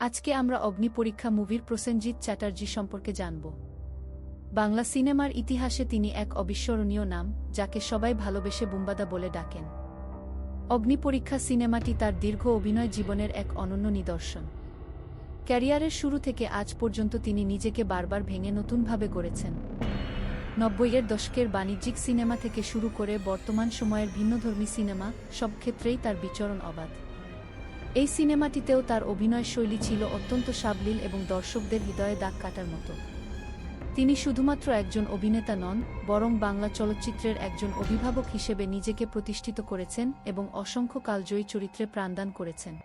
আজকে আমরা অগ্নিপরীক্ষা মুভির প্রসেনজিৎ চ্যাটার্জি সম্পর্কে জানব। বাংলা সিনেমার ইতিহাসে তিনি এক অবিস্মরণীয় নাম, যাকে সবাই ভালোবেসে বুম্বাদা বলে ডাকেন। অগ্নিপরীক্ষা সিনেমাটি তার দীর্ঘ অভিনয় জীবনের এক অনন্য নিদর্শন। ক্যারিয়ারের শুরু থেকে আজ পর্যন্ত তিনি নিজেকে বারবার ভেঙে নতুনভাবে গড়েছেন। ৯০-এর দশকের বাণিজ্যিক সিনেমা থেকে শুরু করে বর্তমান সময়ের ভিন্নধর্মী সিনেমা, সব ক্ষেত্রেই তার বিচরণ অবাধ। এই সিনেমাটিতেও তার অভিনয় শৈলী ছিল অত্যন্ত সাবলীল এবং দর্শকদের হৃদয়ে দাগ কাটার মতো। তিনি শুধুমাত্র একজন অভিনেতা নন, বরং বাংলা চলচ্চিত্রের একজন অভিভাবক হিসেবে নিজেকে প্রতিষ্ঠিত করেছেন এবং অসংখ্য কালজয়ী চরিত্রে প্রাণদান করেছেন।